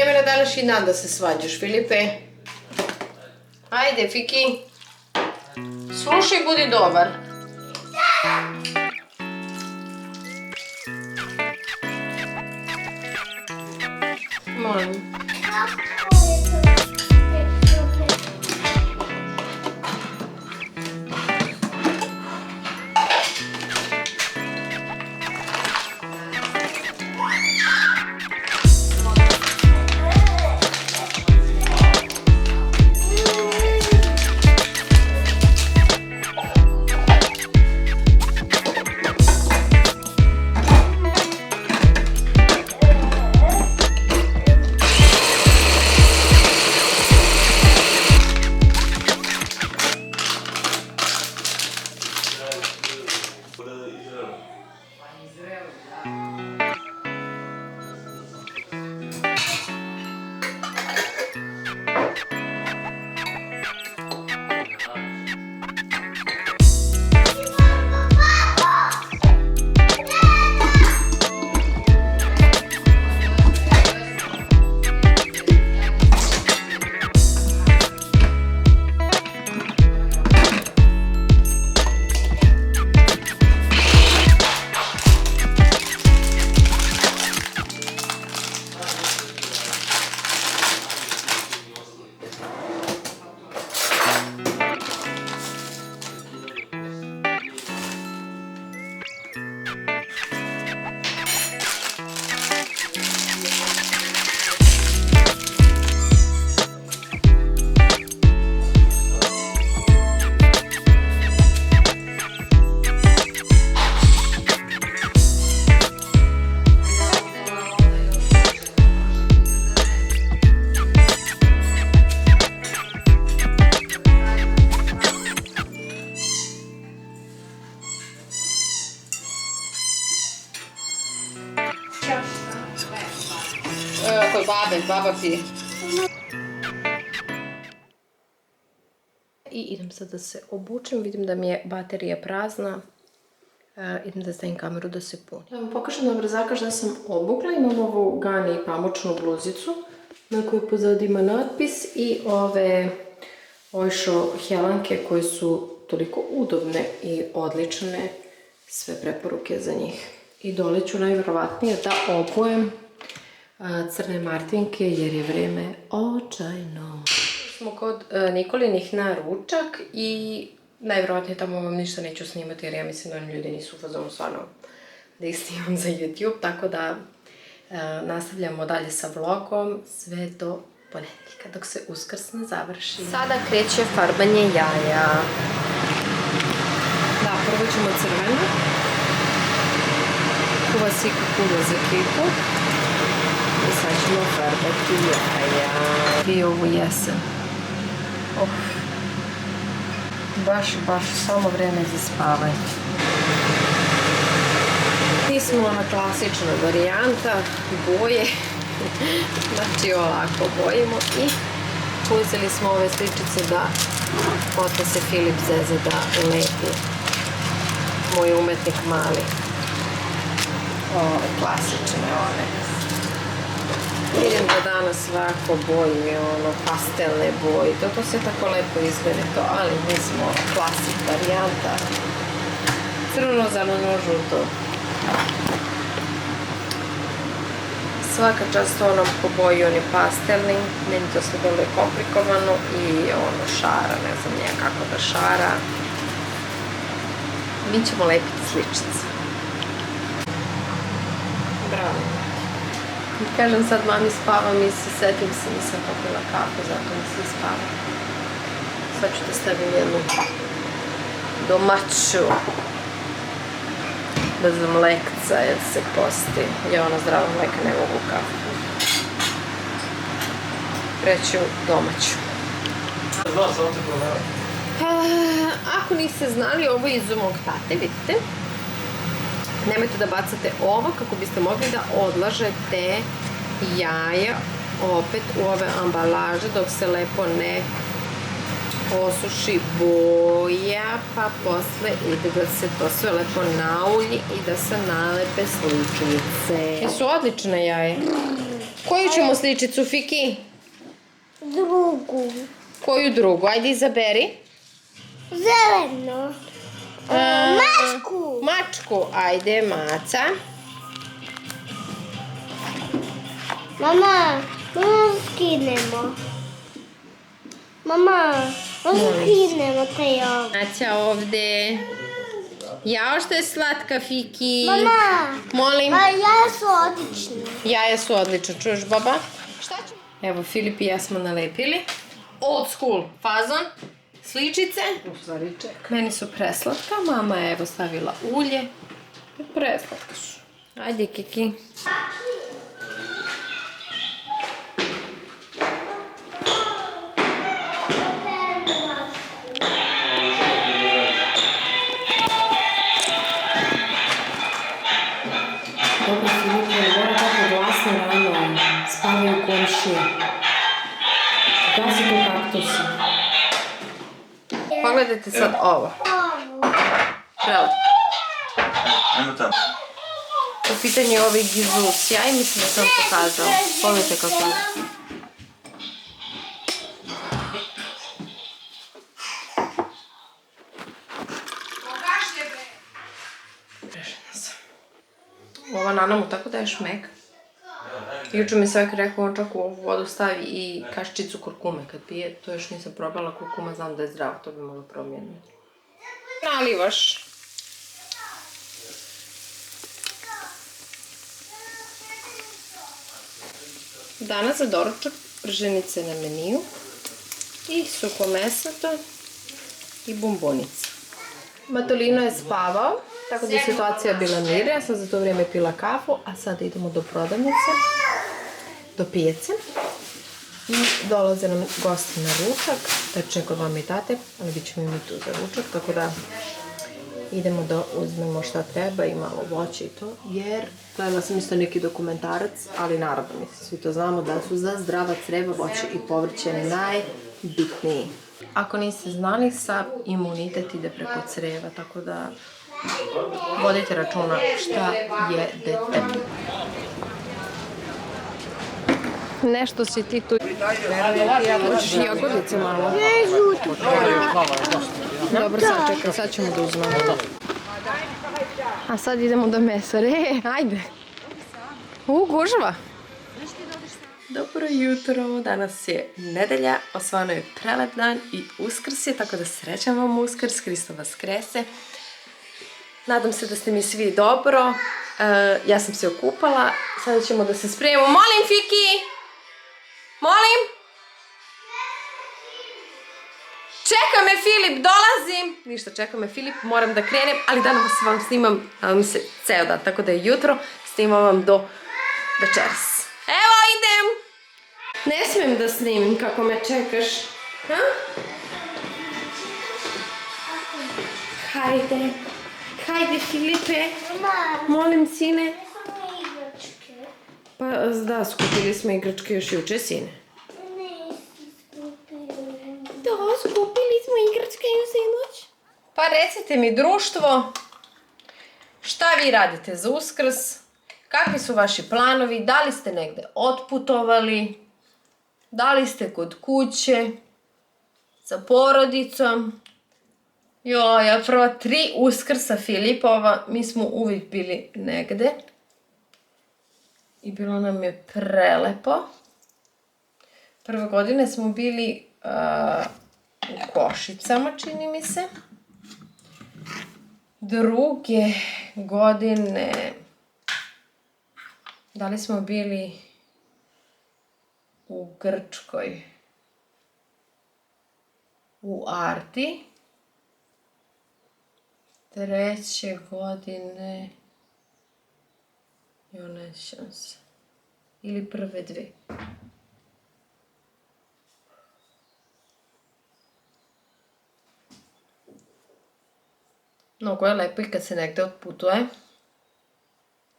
vreme na današnji dan da se svađaš, Filipe. Ajde, Fiki. Slušaj, budi dobar. Molim. Kod babe, baba pije. I idem sad da se obučem, vidim da mi je baterija prazna. Idem da stavim kameru da se puni. Ja vam pokažem na brzaka šta sam obukla. Imam ovu Gani pamučnu bluzicu na kojoj pozadi ima natpis i ove Ojšo helanke koje su toliko udobne i odlične. Sve preporuke za njih. I dole ću najvjerovatnije da obujem crne martinke jer je vreme očajno. Smo kod Nikolinih na ručak i najvjerojatnije tamo vam ništa neću snimati jer ja mislim da oni ljudi nisu u fazonu stvarno da ih snimam za YouTube, tako da nastavljamo dalje sa vlogom sve do ponedjeljka dok se Uskrs ne završi. Sada kreće farbanje jaja. Da, prvo ćemo crveno. Kuva si kukuva za keku. I sad ćemo farbati jaja. I ovu jesen. Baš samo vreme za spavanje. Mi smo ona klasična varijanta boje. Znači ovako bojimo i uzeli smo ove sličice da posle se Filip zeze da lepi. Moj umetnik mali. Ove klasične one. Vidim da danas svako boji, pastelne boje, to se tako lepo izgleda to, ali mi smo klasik varijanta. Crveno, zeleno, žuto. Svaka čast onom ko boji, on je pastelni, meni to sve bilo je komplikovano i ono šara, ne znam nije kako da šara. Mi ćemo lepiti sličice. Bravo. Kažem sad mami spavam i se setim se, nisam popila kafu, zato nisam spavam. Sad ću da stavim jednu domaću bez mlekca jer se posti. Ja ono zdravo mleka ne mogu kafu. Kreću domaću. Ako niste znali, ovo je iz mog tate, vidite. Nemojte da bacate ovo kako biste mogli da odlažete jaja opet u ove ambalaže dok se lepo ne osuši boja, pa posle ide da se to sve lepo naulji i da se nalepe sličice. Jesu odlične jaje. Koju ćemo sličicu, Fiki? Drugu. Koju drugu? Ajde izaberi. Zeleno. Mačku. Mačku. Ajde, maca. Mama, skinemo. Mama, skinemo taj ovo. Maca ovde. Jao što je slatka, Fiki. Mama, Molim. pa jaja su odlične. Jaja su odlične, čuješ, baba? Šta ćemo? Evo, Filip i ja smo nalepili. Old school fazon. Sličice. U stvari čekaj. Meni su preslatka. Mama je evo stavila ulje. Preslatka su. Ajde, Kiki. Dobro, Filip, ne mora tako glasno rano. Spavaju komšije. Gasi to kaktusa. Pogledajte sad ovo. Prelepo. Ajmo tamo. Po pitanju ovih gizusija i mislim da sam pokazala. Pogledajte kako je. Rešena sam. Ova Nana mu tako daje šmek. Juče mi svek rekao, on čak u ovu vodu stavi i kaščicu kurkume kad pije. To još nisam probala, kurkuma znam da je zdravo, to bi malo promijeniti. Nalivaš. Danas za doručak prženice na meniju i suhomesnato i bombonice. Matolino je spavao, tako da je situacija bila mirna. Ja sam za to vrijeme pila kafu, a sada idemo do prodavnice, do pijace. I dolaze nam gosti na ručak, tačnije kod mame i tate, ali bit ćemo i mi tu za ručak, tako da idemo da uzmemo šta treba i malo voće i to, jer gledala sam isto neki dokumentarac, ali naravno, mislim, svi to znamo da su za zdrava creva voće i povrće najbitniji. Ako niste znali, sav imunitet ide preko creva, tako da vodite računa šta jedete. Nešto si ti tu... Hoćeš jagodice malo? Ne, žuto. Dobro, sad čekaj, sad ćemo da uzmemo. A sad idemo do mesare. Ajde. Gužva. Dobro jutro, danas je nedelja, osvano je prelep dan i Uskrs je, tako da srećan vam Uskrs, Hristo vas krese. Nadam se da ste mi svi dobro. Ja sam se okupala, sada ćemo da se spremimo. Molim, Fiki! Molim! Čeka me Filip, dolazim! Ništa, čeka me Filip, moram da krenem, ali danas vam snimam ceo dan, tako da je jutro, snimam vam do večeras. Evo, idem! Ne smijem da snimim kako me čekaš. Ha? Hajde. Hajde, Filipe. Molim, sine. Pa da, skupili smo igračke još juče, sine. Da, skupili smo igračke još sinoć. Pa recite mi, društvo, šta vi radite za Uskrs? Kakvi su vaši planovi? Da li ste negde otputovali? Da li ste kod kuće? Sa porodicom? Ja prva 3 Uskrsa Filipova, mi smo uvijek bili negde. I bilo nam je prelepo. Prve godine smo bili u Košicama, čini mi se. Druge godine, da li smo bili u Grčkoj, u Arti. Treće godine, ne sjećam se, ili prve 2. Mnogo je lepo i kad se negde otputuje.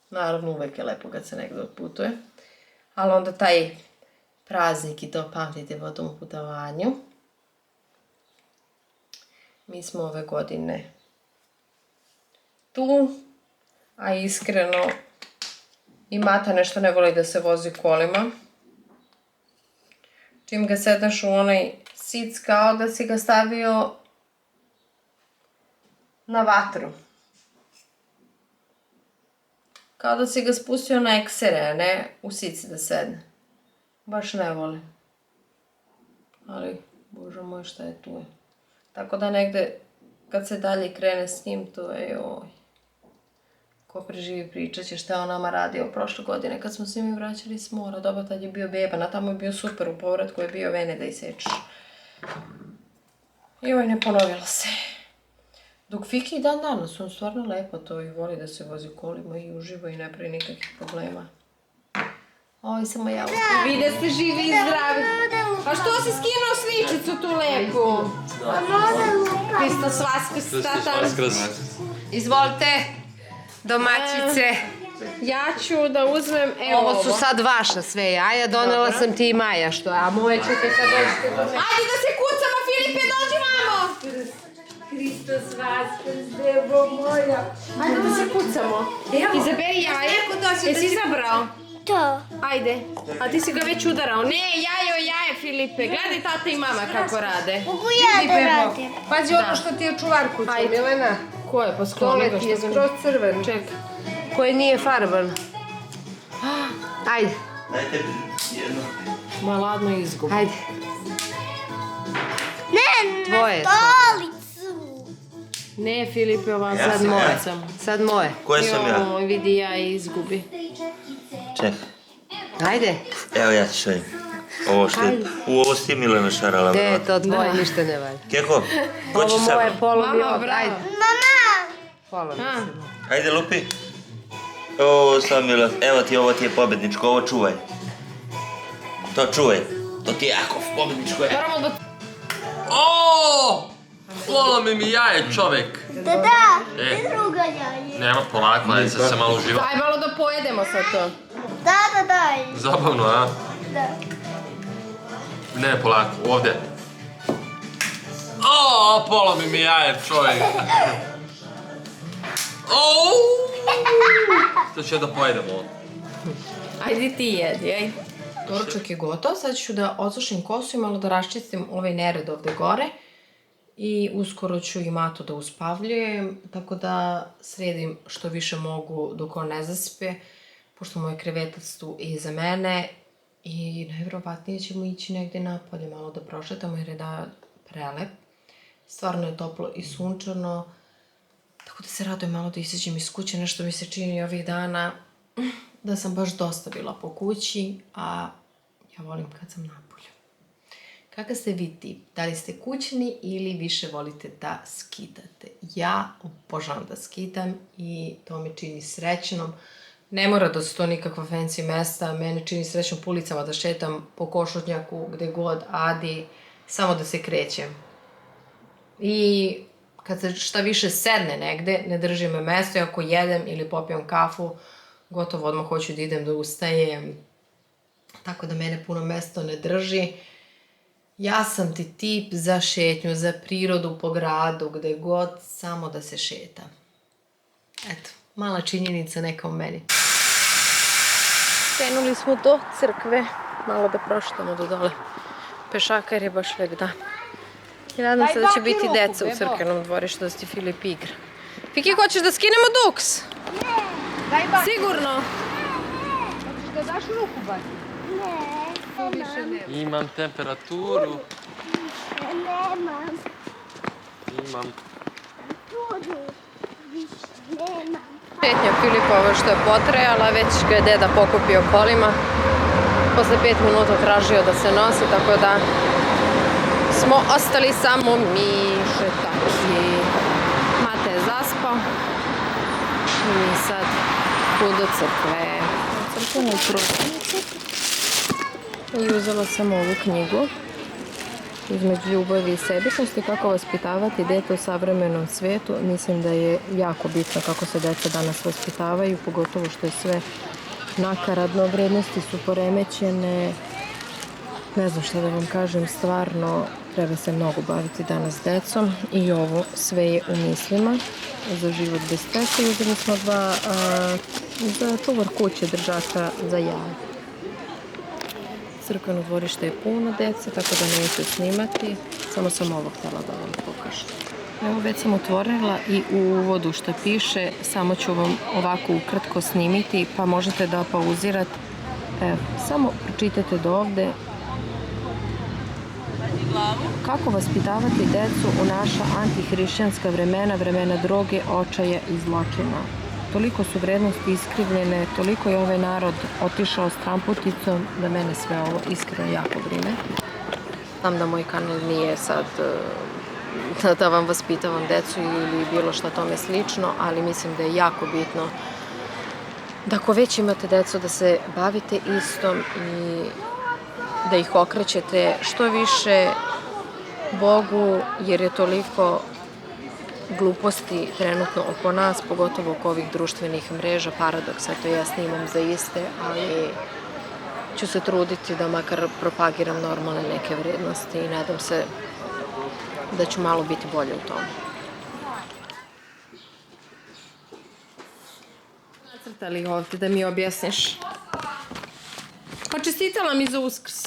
Naravno, uvek je lepo kad se negde otputuje. Ali onda taj praznik i to pamtite po tom putovanju. Mi smo ove godine tu, a iskreno i Mata nešto ne voli da se vozi kolima. čim ga setneš u onaj sic kao da si ga stavio na vatru. Kao da si ga spustio na eksere, a ne u sici da sedne. Baš ne volim. Ali, bože moj, šta je tu je. Tako da negde, kad se dalje krene s njim, to je joj. Ko preživi pričat će šta je on nama radio prošle godine kad smo se mi vraćali s mora. Dobro, tad je bio beba, na tamo je bio super, u povratku je bio vene da isečeš. Joj, ne ponovilo se. Dok Fiki i dan danas, on stvarno lepo to i voli da se vozi kolima i uživa i ne pravi nikakvih problema. Oj, samo ja vi da ste živi i zdravi. A što si skinuo sličicu tu lepu? Hristos Vaskrs, tata. Izvolite, domaćice. Ja ću da uzmem, evo ovo. Ovo su sad vaša sve jaja, donela sam ti i Maja što, a moje ćete sad dođete. Ajde da se kucamo, Filipe, dođi mamo! Hristos Vaskrs, devo moja. Ajde da se kucamo. Izaberi jaje. Jesi izabrao? To. Ajde. A ti si ga već udarao. Ne, jaje, Filipe. Gledaj tata i mama kako rade. Mogu ja da radim. Pazi ono što ti je čuvar kuću, Milena. Ko je pa skloni ga Tole ti je što ga... skroz crven. Čekaj. Koji nije farban. Ajde, Dajte jedno. Ma ladno izgub. ajde. Ne, Tvoje na je stolicu. Ne, Filipe, ova Ja sad sam moje ja. sam. Sad moje. Koje sam ja? Joj, vidi ja i izgubi. Čekaj. Ajde. Evo ja ti šalim. Ovo što je... Ovo si ti Milena šarala. Gde je verovatno. to tvoje, ništa ne valja. Keko, ko će Ovo sa moje mnom? polovi Mama, ovdje, bravo. ajde. Mama. Polovi A. se. Ajde, lupi. O, sam Milan, evo ti, ovo ti je pobedničko, ovo čuvaj. To čuvaj. To ti je jako pobedničko je. Moramo da... O! Polomi mi jaje, čovek. Da, E. i druga jaje. Nema polako, ajde se malo uživa. Aj, malo da pojedemo sad to. Da. Zabavno, a? Da. Ne, polako, ovdje. O, polomi mi jaje, čovek. O! To ću ja da pojedemo. Ajde ti jedi, aj. Doručak je gotov, sad ću da odsušim kosu i malo da raščistim ovaj nered ovde gore. I uskoro ću i Matu da uspavljujem, tako da sredim što više mogu dok on ne zaspe, pošto moj krevetac tu iza mene. I najvjerovatnije ćemo ići negde napolje, malo da prošetamo jer je da prelep. Stvarno je toplo i sunčano, tako da se radujem malo da izađem iz kuće, nešto mi se čini ovih dana da sam baš dosta bila po kući, a ja volim kad sam napolju. Kakav ste vi tip? Da li ste kućni ili više volite da skidate? Ja obožavam da skidam i to me čini srećnom. Ne mora da su to nikakva fancy mesta, mene čini srećnom po ulicama da šetam po Košutnjaku, gde god, adi, samo da se krećem. I kad se šta više sedne negde, ne drži me mesto, i ako jedem ili popijem kafu, gotovo odmah hoću da idem da ustajem. Tako da mene puno mesto ne drži. Ja sam ti tip za šetnju, za prirodu po gradu, gde god, samo da se šetam. Eto, mala činjenica neka o meni. Krenuli smo do crkve, malo da prošetamo do dole pešaka jer je baš lep dan. I nadam se da će biti deca u crkvenom dvorištu da si Filip igra. Fiki, hoćeš da skinemo duks? Ne. Sigurno. Da daš ruku bar. Ne. Imam temperaturu. Nemam. Imam. Nemam. Šetnja Filipova što je potrajala, već ga je deda pokupio kolima. Posle 5 minuta tražio da se nosi, tako da smo ostali samo mi šetaki. Mate je zaspao i mi sad put do crkve. Crkvenu prodavnicu. I uzela sam ovu knjigu Između ljubavi i sebičnosti, kako vaspitavati dete u savremenom svijetu. Mislim da je jako bitno kako se deca danas vaspitavaju, pogotovo što je sve nakaradno, vrednosti su poremećene. Ne znam šta da vam kažem, stvarno treba se mnogo baviti danas decom i ovo sve je u mislima za život bez stresa. Uzeli smo za čuvar kuće držaka za jaje. Crkveno dvorište je puno dece, tako da neću snimati. Samo sam ovo htjela da vam pokažem. Evo, već sam otvorila i u uvodu što piše, samo ću vam ovako ukratko snimiti, pa možete da pauzirate. Evo, samo pročitajte do ovde. Kako vaspitavati decu u naša antihrišćanska vremena, vremena droge, očaja i zločina. Toliko su vrednosti iskrivljene, toliko je ovaj narod otišao s tramputicom, da mene sve ovo iskreno jako brine. Znam da moj kanal nije sad da vam vaspitavam decu ili bilo šta tome slično, ali mislim da je jako bitno da ako već imate decu da se bavite istom i da ih okrećete što više Bogu, jer je toliko gluposti trenutno oko nas, pogotovo oko ovih društvenih mreža. Paradoks, eto ja snimam za iste, ali ću se truditi da makar propagiram normalne neke vrednosti i nadam se da ću malo biti bolje u tome. Nacrtali ovdje da mi objasniš. Pa čestitala mi za Uskrs.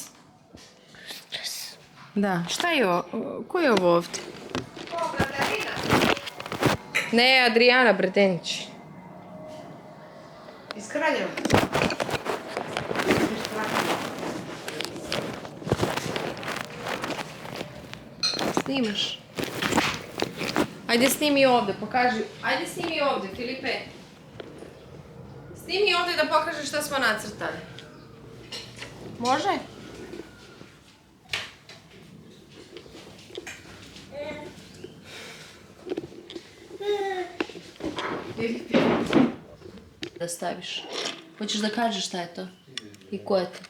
Da, šta je ovo? Ko je ovo ovdje? Ne, Adriana Brdenić. Iz Kraljeva. Snimaš. Ajde snimi ovdje, pokaži. Ajde snimi ovdje, Filipe. Snimi ovdje da pokažeš šta smo nacrtali. Može? Da staviš. Hoćeš da kažeš šta je to? I ko je to?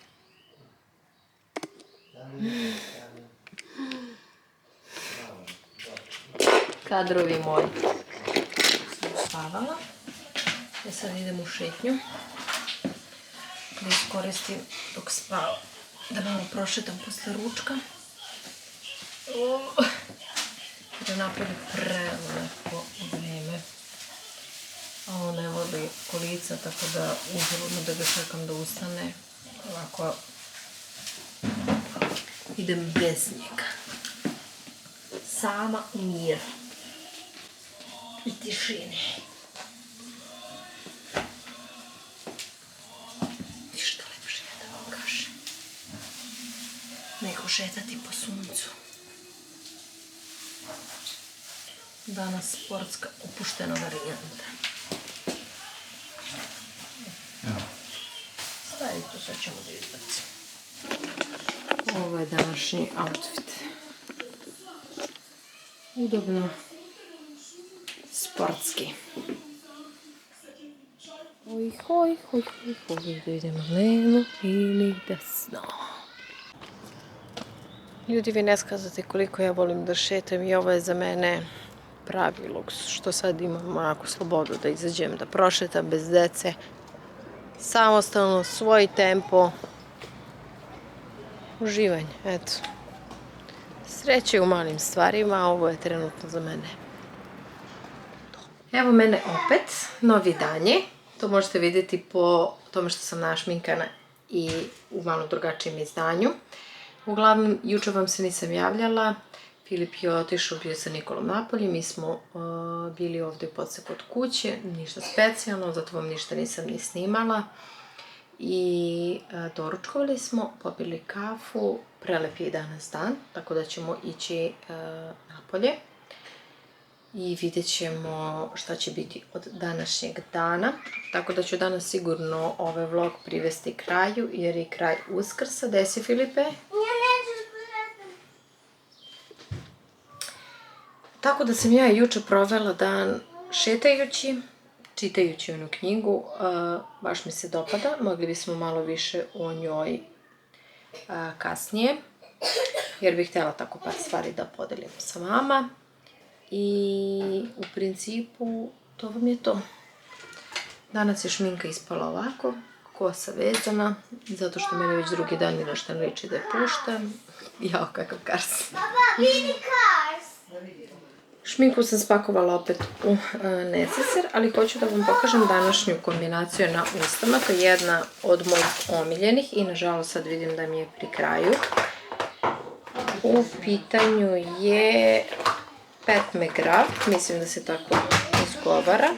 Kadrovi moji. Sam spavala. Ja sad idem u šetnju. Da iskoristim dok spavam. Da malo prošetam posle ručka. Da napolje prelepo vreme. A on ne voli kolica, tako da uzaludno da ga čekam da ustane. Ovako idem bez njega. Sama u miru. I tišini. Ništa lepše da vam kažem. Nego šetati po suncu. Danas sportska opuštena varijanta. Stavi tu, sad ćemo da izbacimo. Ovo je današnji outfit. Udobno. Sportski. Hoj, da idemo levo ili desno. Ljudi, vi ne skazate koliko ja volim da šetam i ovo je za mene pravi luks, što sad imam onako slobodu da izađem, da prošetam bez dece, samostalno, svoj tempo, uživanje, eto. Sreće u malim stvarima, a ovo je trenutno za mene. Evo mene opet, novi dan je. To možete vidjeti po tome što sam našminkana i u malo drugačijem izdanju. Uglavnom, jučer vam se nisam javljala. Filip je otišao, bio sa Nikolom napolje. Mi smo bili ovdje podsek kod kuće, ništa specijalno, zato vam ništa nisam ni snimala. I doručkovali smo, popili kafu, prelep je danas dan, tako da ćemo ići napolje. I vidjet ćemo šta će biti od današnjeg dana. Tako da ću danas sigurno ovaj vlog privesti kraju, jer je kraj Uskrsa. Gde si, Filipe? Tako da sam ja jučer provela dan šetajući, čitajući onu knjigu. Baš mi se dopada. Mogli bismo malo više o njoj kasnije, jer bih htjela tako par stvari da podelim sa vama. I u principu to vam je to. Danas je šminka ispala ovako, kosa vezana, zato što meni već drugi dan ni nešto ne liči da je puštam. Jao, kakav kars. Baba, vidi kars. Šminku sam spakovala opet u neseser, ali hoću da vam pokažem današnju kombinaciju na ustama. To je jedna od mojih omiljenih i nažalost sad vidim da mi je pri kraju. U pitanju je Pat McGrath, mislim da se tako izgovara.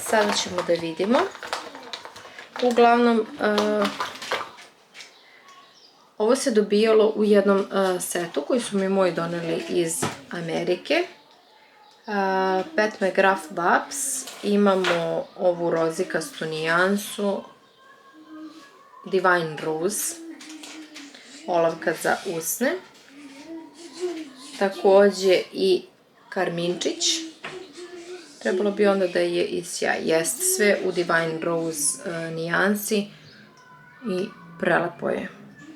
Sada ćemo da vidimo. Uglavnom, ovo se dobijalo u jednom setu koji su mi moji doneli iz Amerike. Pat McGrath Babs. Imamo ovu rozikastu nijansu. Divine Rose. Olavka za usne. Takođe i karminčić. Trebalo bi onda da je i sjaj. Jest sve u Divine Rose nijansi i prelepo je.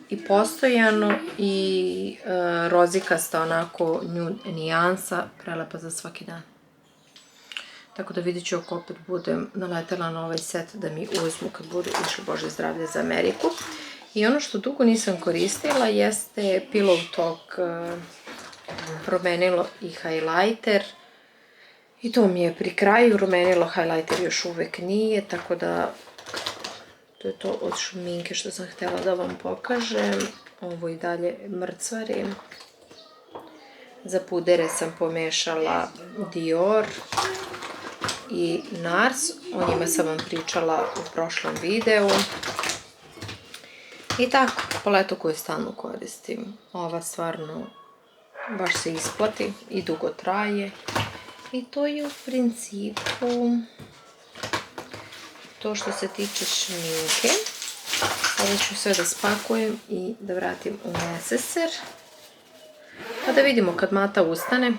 I postojano i rozikasta onako nijansa, prelepa za svaki dan. Tako da vidjet ću ako opet budem naletela na ovaj set da mi uzmu kad budu išli Bože zdravlje za Ameriku. I ono što dugo nisam koristila jeste Pillow Talk promenilo i highlighter. I to mi je pri kraju, promenilo highlighter još uvek nije, tako da to je to od šminke što sam htjela da vam pokažem. Ovo i dalje mrcvari. Za pudere sam pomešala Dior i Nars. O njima sam vam pričala u prošlom videu. I tako, paletu koju stalno koristim. Ova stvarno baš se isplati i dugo traje. I to je u principu to što se tiče šminke. Sada ću sve da spakujem i da vratim u neseser. Pa da vidimo kad Mata ustane.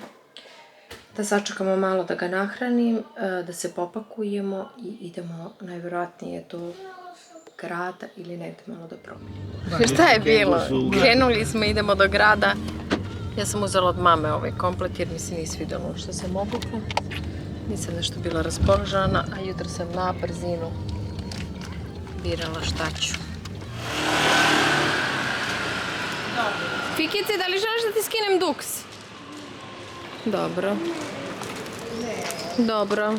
Da sačekamo malo da ga nahranim, da se popakujemo i idemo najvjerojatnije do grada ili negde malo da promenimo. Šta je bilo? Krenuli smo, idemo do grada. Ja sam uzela od mame ovaj komplet jer mi se nije svidjelo što sam obukla. Nisam nešto bila raspoložena, a jutro sam na brzinu birala šta ću. Fikice, da li želiš da ti skinem duks? Dobro. Dobro.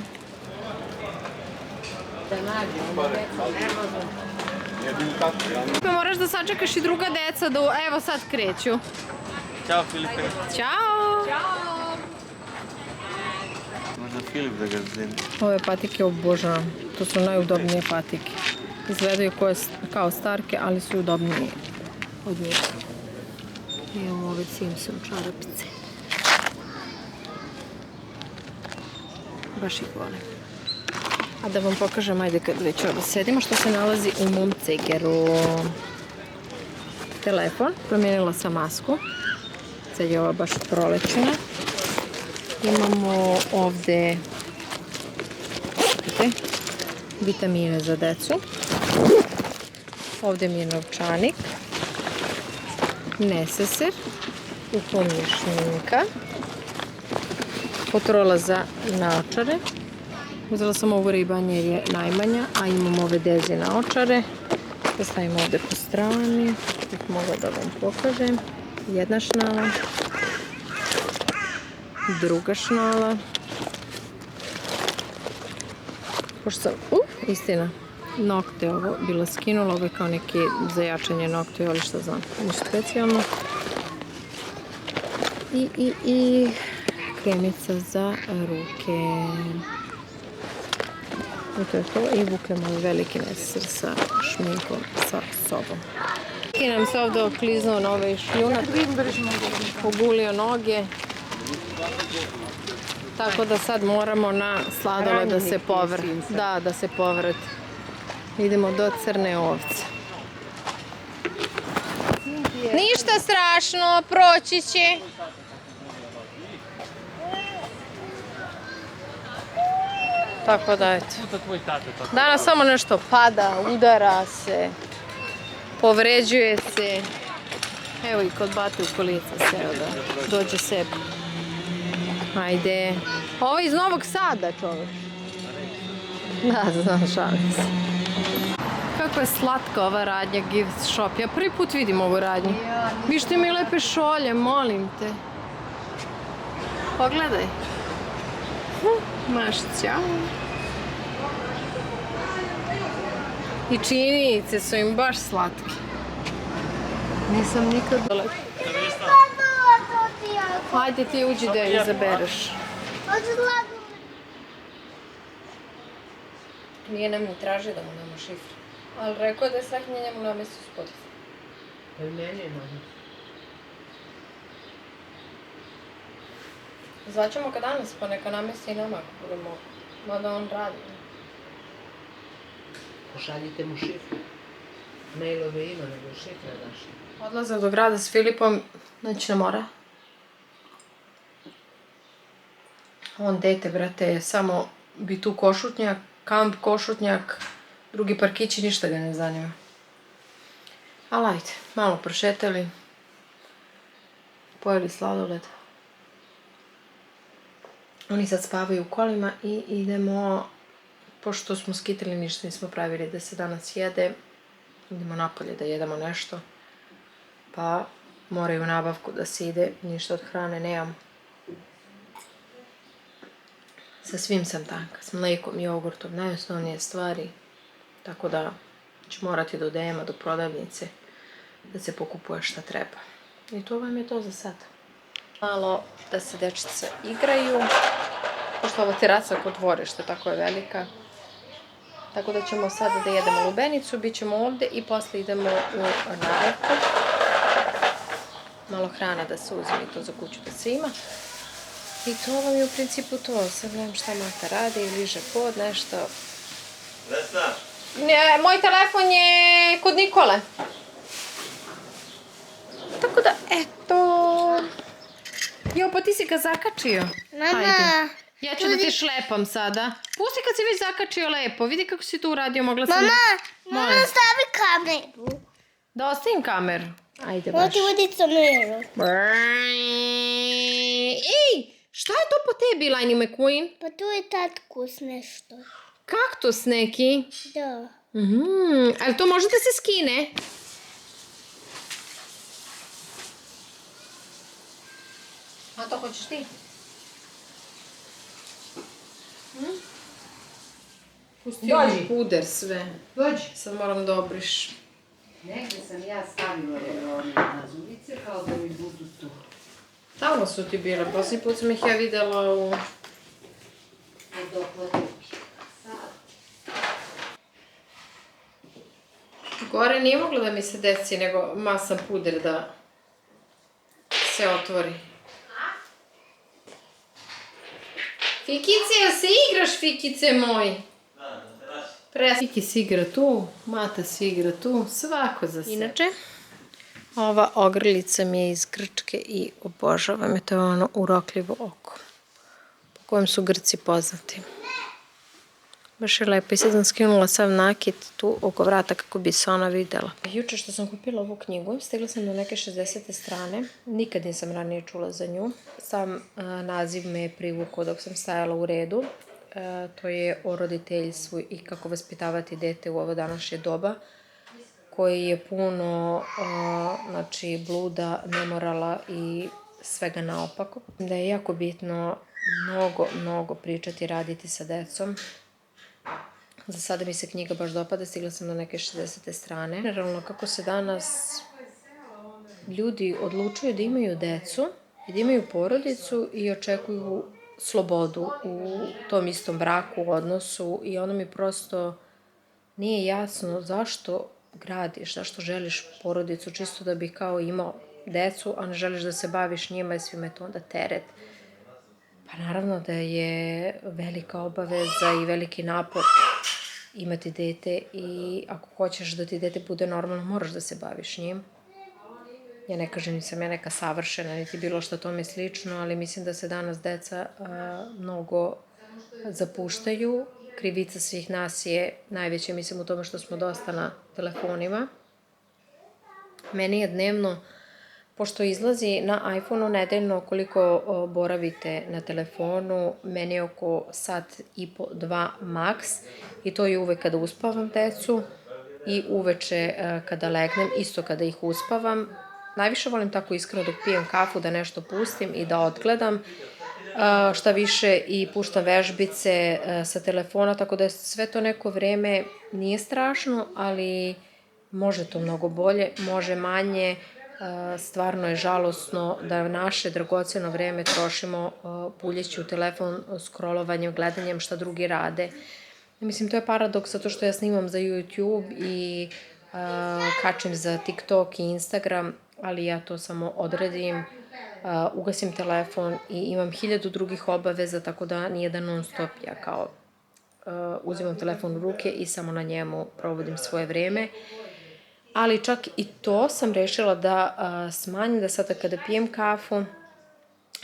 Moraš da sačekaš i druga deca da... Evo sad kreću. Ćao Filipe. Ćao! Možda Filip da ga zdim. Ove patike obožavam. To su najudobnije patike. Izgledaju kao starke, ali su udobnije od njih. Imamo ove Simpson čarapice. Baš ih volim. A da vam pokažem, ajde kad već ovdje sedimo, što se nalazi u mom cegeru. Telefon, promijenila sam masku. Sad je ova baš prolećena. Imamo ovdje vitamine za decu. Ovdje mi je novčanik. Neseser. U kom je šminka. Potrola za naočare. Uzela sam ovu ribanje jer je najmanja, a imam ove Dezi naočare. Da stavim ovdje po strani. Bih mogla da vam pokažem. Jedna šnala. Druga šnala. Pošto sam, istina, nokte ovo bila skinula. Ovo je kao neki za jačanje nokte, ali šta znam, ništa specijalno. I kremica za ruke. I to je to. I vukljamo veliki neseser sa šminkom sa sobom. Nam se ovdje okliznuo na ovaj šljunak. Pogulio noge. Tako da sad moramo na sladoled da se povrati. Da se povrati. Idemo do Crne ovce. Ništa strašno, proći će. Tako da, eto. Danas samo nešto pada, udara se, povređuje se. Evo i kod bate u kolica se, da dođe sebi. Ajde. Ovo je iz Novog Sada, čovjek. Da, znam, šalim se. Kako je slatka ova radnja gift shop. Ja prvi put vidim ovu radnju. Vište mi lepe šolje, molim te. Pogledaj. Maš ćao. I činjenice su im baš slatke. Nisam nikad... Hajde ti uđi da je izabereš. Nije nam ni traži da mu damo šifru. Ali rekao je da je Strahinja njemu namestio Spotify. Pa i meni je namestio. Zvaćemo ga danas, pa neka namesti i nama ako budemo. Mada on radi. Pošaljite mu šifru. Mailove ima, nego šifra daš. Odlazak do grada s Filipom, znači na mora. On dete, brate, samo bi tu košutnjak, kamp košutnjak, drugi parkići, ništa ga ne zanima. Ali ajde, malo prošetali, pojeli sladoled. Oni sad spavaju u kolima i idemo, pošto smo skitali, ništa nismo pravili da se danas jede, idemo napolje da jedemo nešto, pa moraju u nabavku da se ide, ništa od hrane nemam. Sa svim sam tanka, s mlekom, jogurtom, najosnovnije stvari, tako da ću morati do DM-a, do prodavnice, da se pokupuje šta treba. I to vam je to za sad. Malo da se dečice igraju, pošto ova terasa kod dvorišta tako je velika. Tako da ćemo sada da jedemo lubenicu, bit ćemo ovde i posle idemo u nabavku. Malo hrana da se uzme i to za kuću da se ima. I to vam je u principu to. Sad gledam šta Mata radi, liže pod nešto. Vesna? Ne, moj telefon je kod Nikole. Tako da, eto. Jo, pa ti si ga zakačio. Mama. Ja ću da ti šlepam sada. Pusti kad si već zakačio lepo. Vidi kako si to uradio, mogla sam... Mama, stavi kameru. Da ostavim kameru. Ajde baš. Možete voditi sa meru. Ej, šta je to po tebi, Lightning McQueen? Pa tu je tatkus nešto. Kaktus neki? Da. Ali to može da se skine? A to hoćeš ti? Pustio mi puder sve. Dođi. Sad moram da obriš. Negde sam ja stavila na zubice kao da mi budu tu. Tamo su ti bile, posljednji put sam ih ja videla u... Gore nije moglo da mi se desi, nego masan puder da se otvori. Fikice, jel se igraš, Fikice moj? Fiki se igra tu, Mata se igra tu, svako za sebe. Inače, ova ogrlica mi je iz Grčke i obožavam je, to je ono urokljivo oko, po kojem su Grci poznati. Baš je lepo i sad sam skinula sav nakit tu oko vrata kako bi se ona videla. Juče što sam kupila ovu knjigu, stigla sam do neke 60. strane, nikad nisam ranije čula za nju. Sam naziv me je privukao dok sam stajala u redu. To je o roditeljstvu i kako vaspitavati dete u ovo današnje doba, koji je puno bluda, nemorala i svega naopako. Da je jako bitno mnogo pričati i raditi sa decom. Za sada mi se knjiga baš dopada, stigla sam do neke 60. strane. Generalno, kako se danas ljudi odlučuju da imaju decu i da imaju porodicu i očekuju slobodu u tom istom braku, odnosu, i ono mi prosto nije jasno zašto gradiš, zašto želiš porodicu, čisto da bi kao imao decu, a ne želiš da se baviš njima i svima je to onda teret. Pa naravno da je velika obaveza i veliki napor imati dete i ako hoćeš da ti dete bude normalno, moraš da se baviš njim. Ja ne kažem, nisam ja neka savršena, niti bilo što tome slično, ali mislim da se danas deca mnogo zapuštaju. Krivica svih nas je najveća, mislim, u tome što smo dosta na telefonima. Meni je dnevno, pošto izlazi na iPhone-u nedeljno koliko boravite na telefonu, meni je oko sat i po, 2 maks, i to je uvek kada uspavam decu i uveče kada legnem, isto kada ih uspavam. Najviše volim tako iskreno dok pijem kafu da nešto pustim i da odgledam, šta više i puštam vežbice sa telefona, tako da je sve to neko vreme nije strašno, ali može to mnogo bolje, može manje. Stvarno je žalosno da naše dragoceno vreme trošimo puljeći u telefon, scrollovanjem, gledanjem šta drugi rade. Mislim, to je paradoks zato što ja snimam za YouTube i kačim za TikTok i Instagram, ali ja to samo odredim, ugasim telefon i imam 1000 drugih obaveza, tako da nije da non stop ja kao uzimam telefon u ruke i samo na njemu provodim svoje vreme. Ali čak i to sam rešila da smanjim, da sada kada pijem kafu,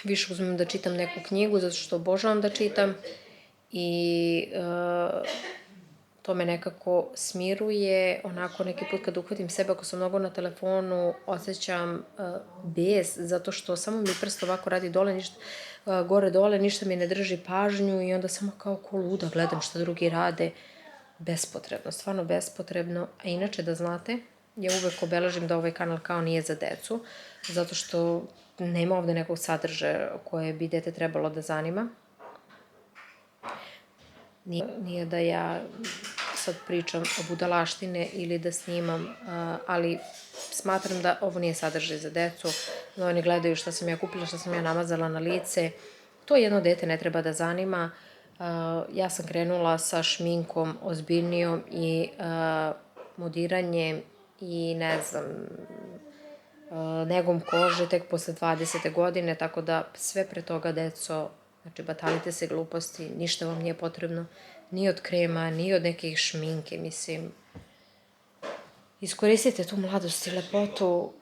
više uzmem da čitam neku knjigu, zato što obožavam da čitam i to me nekako smiruje, onako neki put kad uhvatim sebe ako sam mnogo na telefonu, osjećam bes, zato što samo mi prst ovako radi dole, gore dole, ništa mi ne drži pažnju i onda samo kao ko luda gledam šta drugi rade. Bespotrebno, stvarno bespotrebno. A inače da znate, ja uvek obeležim da ovaj kanal kao nije za decu, zato što nema ovde nekog sadržaja koje bi dete trebalo da zanima. Nije da ja sad pričam o budalaštine ili da snimam, ali smatram da ovo nije sadržaj za decu, da oni gledaju šta sam ja kupila, šta sam ja namazala na lice. To jedno dete ne treba da zanima. Ja sam krenula sa šminkom ozbiljnijom i modiranjem i ne znam, negom kože tek posle 20. godine, tako da sve pre toga, deco, znači batalite se gluposti, ništa vam nije potrebno, ni od krema, ni od nekih šminke, mislim. Iskoristite tu mladost i lepotu,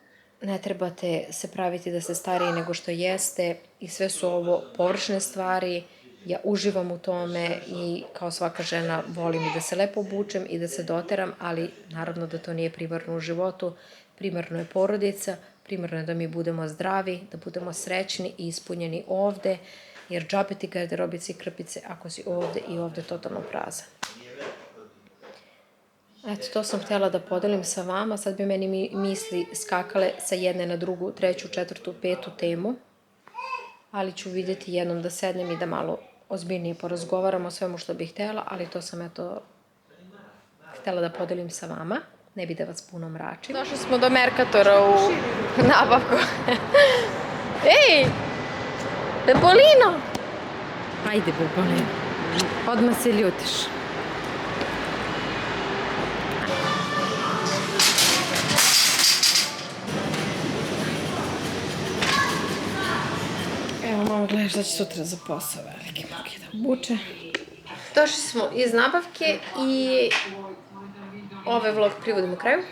ne trebate se praviti da ste stariji nego što jeste i sve su ovo površne stvari. Ja uživam u tome i kao svaka žena volim i da se lepo obučem i da se doteram, ali naravno da to nije primarno u životu. Primarno je porodica, primarno je da mi budemo zdravi, da budemo srećni i ispunjeni ovde, jer džabe ti garderobice i krpice ako si ovde i ovde totalno prazan. Eto, to sam htjela da podelim sa vama. Sad bi meni misli skakale sa jedne na drugu, treću, četvrtu, petu temu, ali ću vidjeti jednom da sednem i da malo ozbiljnije porazgovaram o svemu što bih htjela, ali to sam eto htjela da podelim sa vama. Ne bi da vas puno mračim. Došli smo do Merkatora u nabavku. Ej! Bebolino! Ajde, Bebolino. Odmah se ljutiš. Evo, mama, gledaš da će sutra za posao veliki mogi da obuče. Došli smo iz nabavke i ovaj vlog privodimo kraju,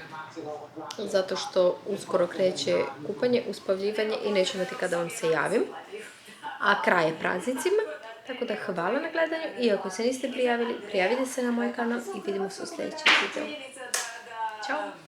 zato što uskoro kreće kupanje, uspavljivanje i neću imati kada vam se javim, a kraj je praznicima, tako da hvala na gledanju i ako se niste prijavili, prijavite se na moj kanal i vidimo se u sljedećem videu. Ćao!